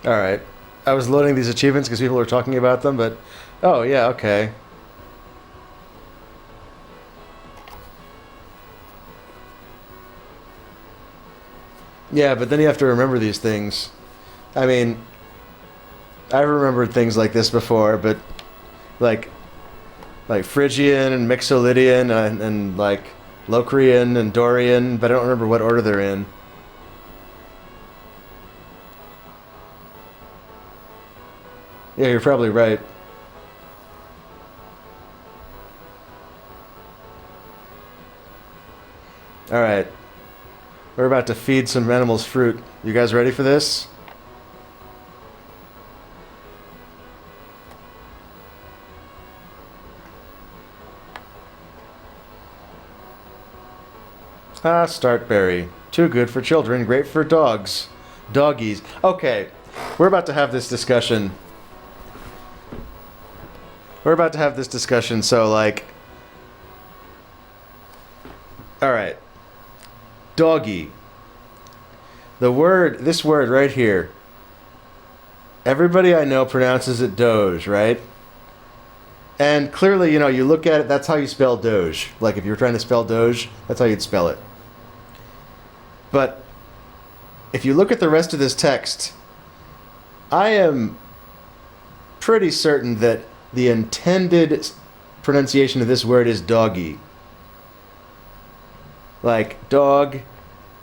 Alright. I was loading these achievements because people were talking about them, but... Oh, yeah, okay. Yeah, but then you have to remember these things. I mean, I've remembered things like this before, but... Like Phrygian and Mixolydian and like Locrian and Dorian, but I don't remember what order they're in. Yeah, you're probably right. Alright. We're about to feed some animals fruit. You guys ready for this? Ah, Startberry. Too good for children, great for dogs. Doggies. Okay, we're about to have this discussion. So, like... Alright. Doggy. This word right here. Everybody I know pronounces it Doge, right? And clearly, you know, you look at it, that's how you spell Doge. Like, if you were trying to spell Doge, that's how you'd spell it. But if you look at the rest of this text, I am pretty certain that the intended pronunciation of this word is doggy. Like dog,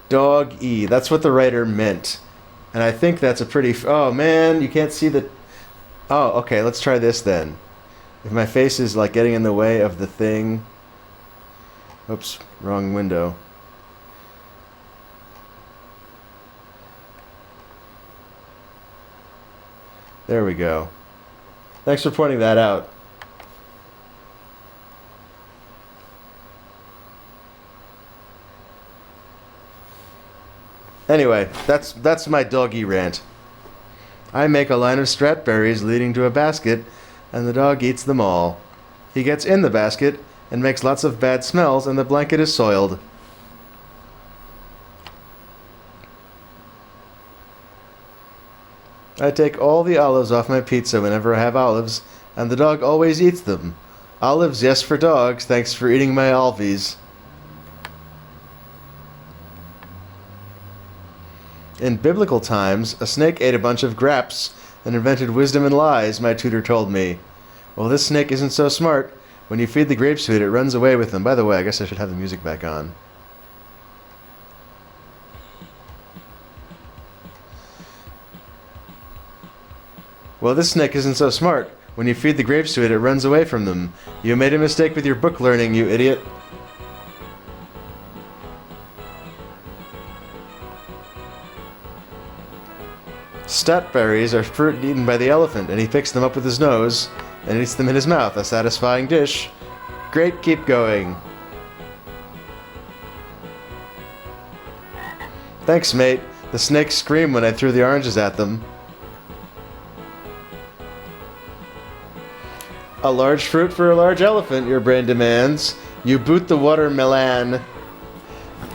dog-y. That's what the writer meant. And I think that's a pretty... Oh, man, you can't see the... Oh, okay, let's try this then. If my face is like getting in the way of the thing... Oops, wrong window. There we go. Thanks for pointing that out. Anyway, that's my doggy rant. I make a line of stratberries leading to a basket, and the dog eats them all. He gets in the basket and makes lots of bad smells, and the blanket is soiled. I take all the olives off my pizza whenever I have olives, and the dog always eats them. Olives, yes, for dogs. Thanks for eating my Alvies. In biblical times, a snake ate a bunch of grapes and invented wisdom and lies, my tutor told me. Well, this snake isn't so smart. When you feed the grapes to it, it runs away with them. By the way, I guess I should have the music back on. Well, this snake isn't so smart. When you feed the grapes to it, it runs away from them. You made a mistake with your book learning, you idiot. Statberries are fruit eaten by the elephant, and he picks them up with his nose and eats them in his mouth. A satisfying dish. Great, keep going. Thanks, mate. The snakes screamed when I threw the oranges at them. A large fruit for a large elephant, your brain demands. You boot the watermelon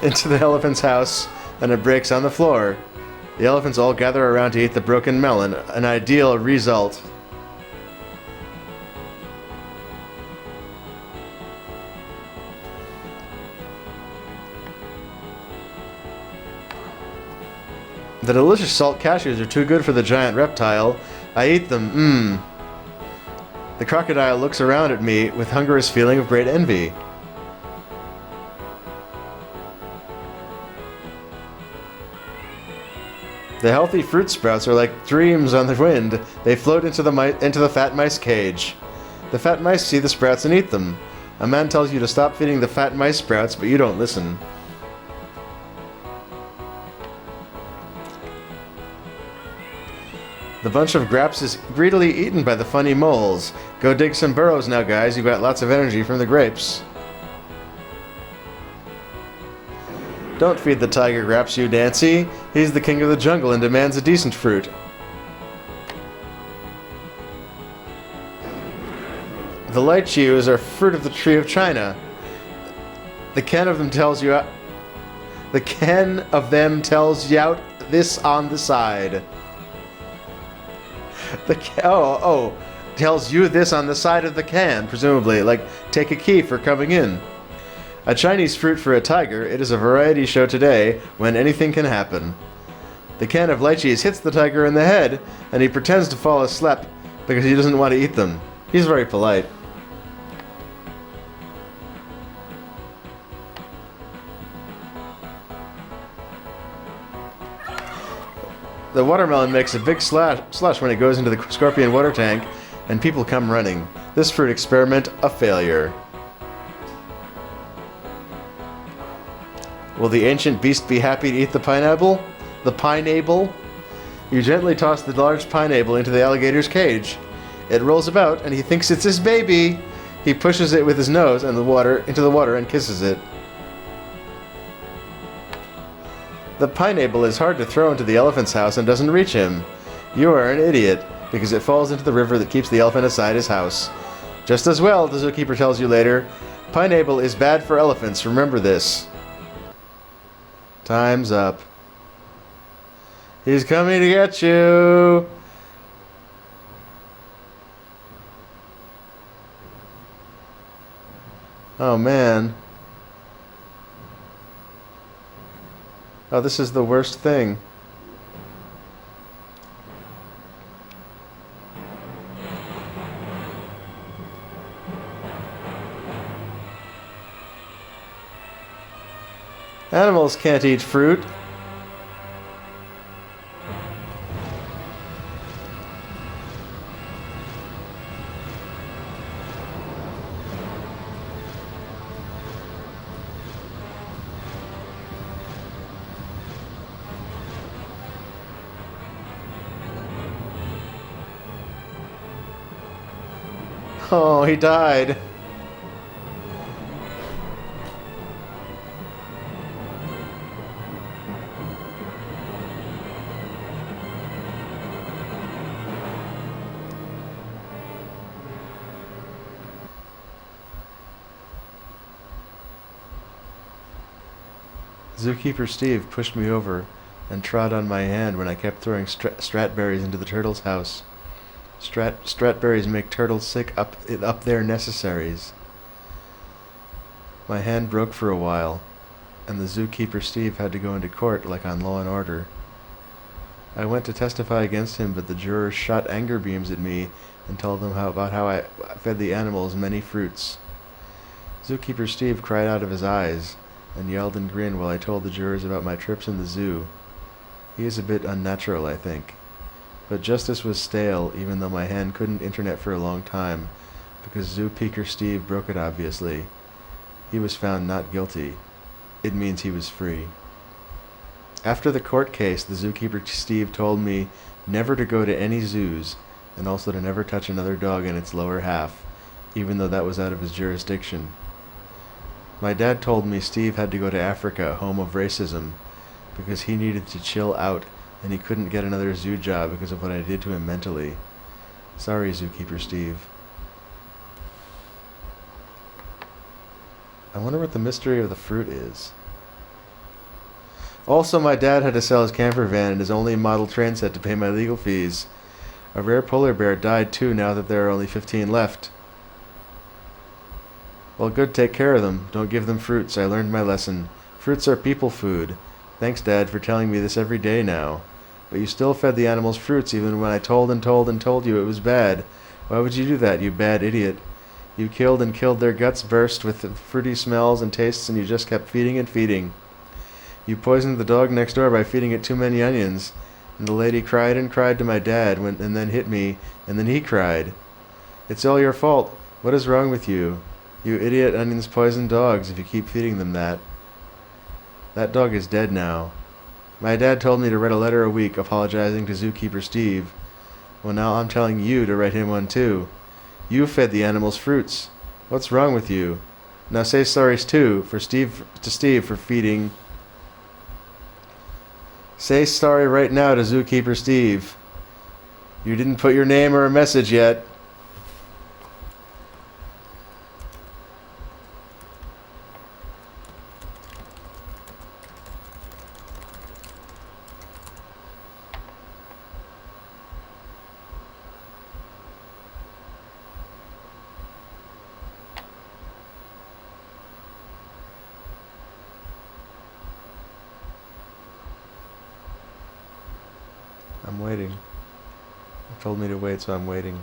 into the elephant's house, and it breaks on the floor. The elephants all gather around to eat the broken melon, an ideal result. The delicious salt cashews are too good for the giant reptile. I eat them, mmm. The crocodile looks around at me with hungerous feeling of great envy. The healthy fruit sprouts are like dreams on the wind. They float into the fat mice cage. The fat mice see the sprouts and eat them. A man tells you to stop feeding the fat mice sprouts, but you don't listen. The bunch of grapes is greedily eaten by the funny moles. Go dig some burrows now, guys. You've got lots of energy from the grapes. Don't feed the tiger grapes, you Nancy. He's the king of the jungle and demands a decent fruit. The lychees are fruit of the tree of China. The can of them tells you out this on the side. Tells you this on the side of the can, presumably, like, take a key for coming in. A Chinese fruit for a tiger, it is a variety show today when anything can happen. The can of lychees hits the tiger in the head, and he pretends to fall asleep because he doesn't want to eat them. He's very polite. The watermelon makes a big slush when it goes into the scorpion water tank, and people come running. This fruit experiment, a failure. Will the ancient beast be happy to eat the pineapple? The pineapple? You gently toss the large pineapple into the alligator's cage. It rolls about, and he thinks it's his baby. He pushes it with his nose into the water and kisses it. The pineapple is hard to throw into the elephant's house and doesn't reach him. You are an idiot, because it falls into the river that keeps the elephant aside his house. Just as well, the zookeeper tells you later, pineapple is bad for elephants, remember this. Time's up. He's coming to get you! Oh man. Oh, this is the worst thing. Animals can't eat fruit. Oh, he died. Zookeeper Steve pushed me over and trod on my hand when I kept throwing stratberries into the turtle's house. Stratberries make turtles sick up their necessaries. My hand broke for a while, and the zookeeper Steve had to go into court like on Law and Order. I went to testify against him, but the jurors shot anger beams at me and told them about how I fed the animals many fruits. Zookeeper Steve cried out of his eyes and yelled and grinned while I told the jurors about my trips in the zoo. He is a bit unnatural, I think. But justice was stale, even though my hand couldn't internet for a long time, because Zookeeper Steve broke it obviously. He was found not guilty. It means he was free. After the court case, the Zookeeper Steve told me never to go to any zoos, and also to never touch another dog in its lower half, even though that was out of his jurisdiction. My dad told me Steve had to go to Africa, home of racism, because he needed to chill out and he couldn't get another zoo job because of what I did to him mentally. Sorry, Zookeeper Steve. I wonder what the mystery of the fruit is. Also, my dad had to sell his camper van and his only model train set to pay my legal fees. A rare polar bear died too now that there are only 15 left. Well, good, take care of them. Don't give them fruits. I learned my lesson. Fruits are people food. Thanks, Dad, for telling me this every day now. But you still fed the animals fruits even when I told you it was bad. Why would you do that, you bad idiot? You killed and killed their guts burst with fruity smells and tastes, and you just kept feeding and feeding. You poisoned the dog next door by feeding it too many onions. And the lady cried and cried to my dad and then hit me, and then he cried. It's all your fault. What is wrong with you? You idiot onions poison dogs if you keep feeding them that. That dog is dead now. My dad told me to write a letter a week apologizing to Zookeeper Steve. Well, now I'm telling you to write him one too. You fed the animals fruits. What's wrong with you? Now say sorry too to Steve for feeding. Say sorry right now to Zookeeper Steve. You didn't put your name or a message yet. I'm waiting. It told me to wait, so I'm waiting.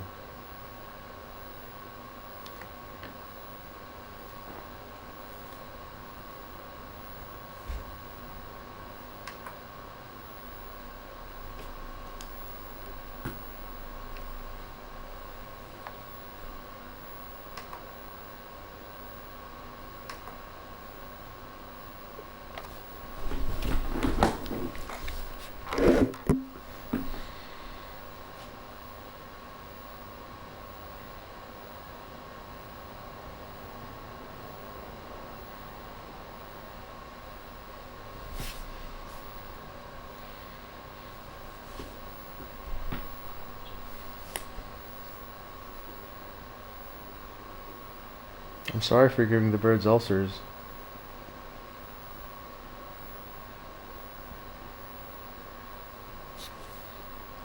I'm sorry for giving the birds ulcers.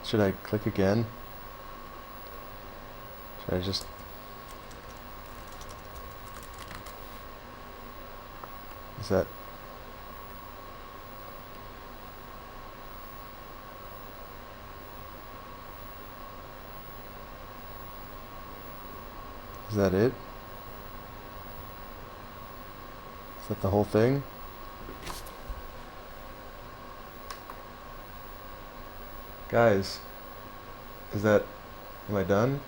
Should I click again? Should I just... Is that... Is that it? Is that the whole thing? Guys, is that... Am I done?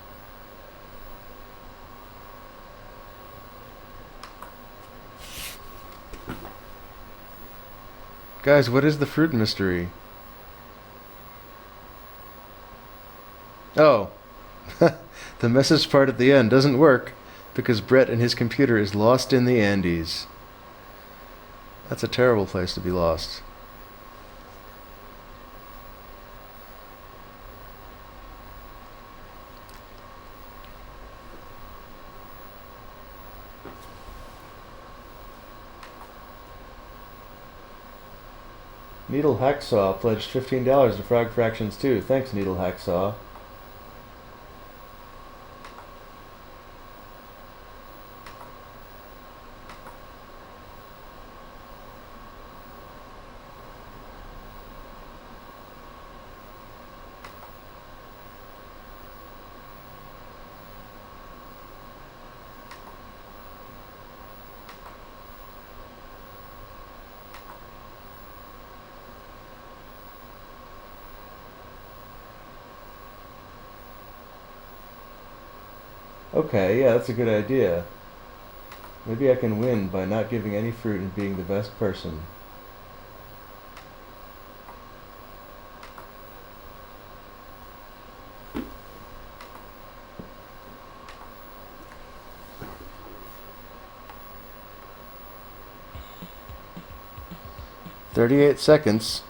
Guys, what is the fruit mystery? Oh. The message part at the end doesn't work because Brett and his computer is lost in the Andes. That's a terrible place to be lost. Needle Hacksaw pledged $15 to Frog Fractions 2. Thanks, Needle Hacksaw. Okay, yeah, that's a good idea. Maybe I can win by not giving any fruit and being the best person. "38 seconds.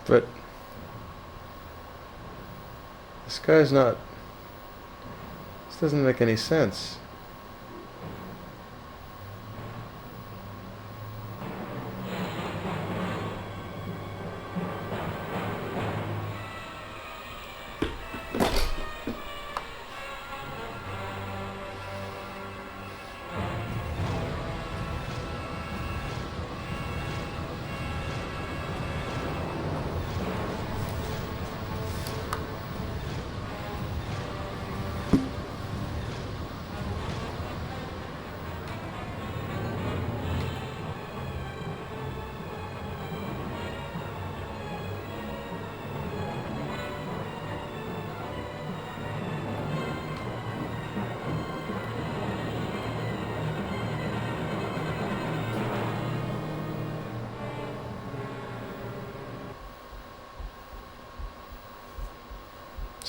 But this guy's not... This doesn't make any sense.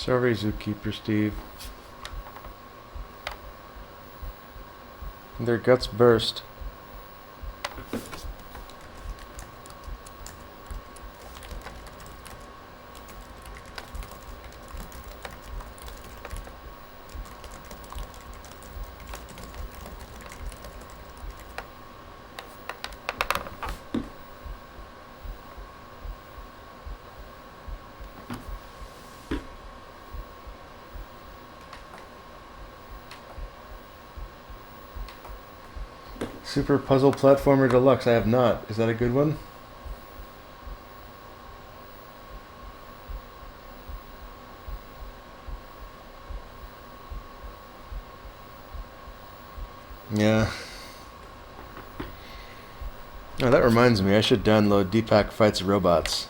Sorry, Zookeeper Steve. Their guts burst. Super Puzzle Platformer Deluxe. I have not. Is that a good one? Yeah. Oh, that reminds me. I should download Deepak Fights Robots.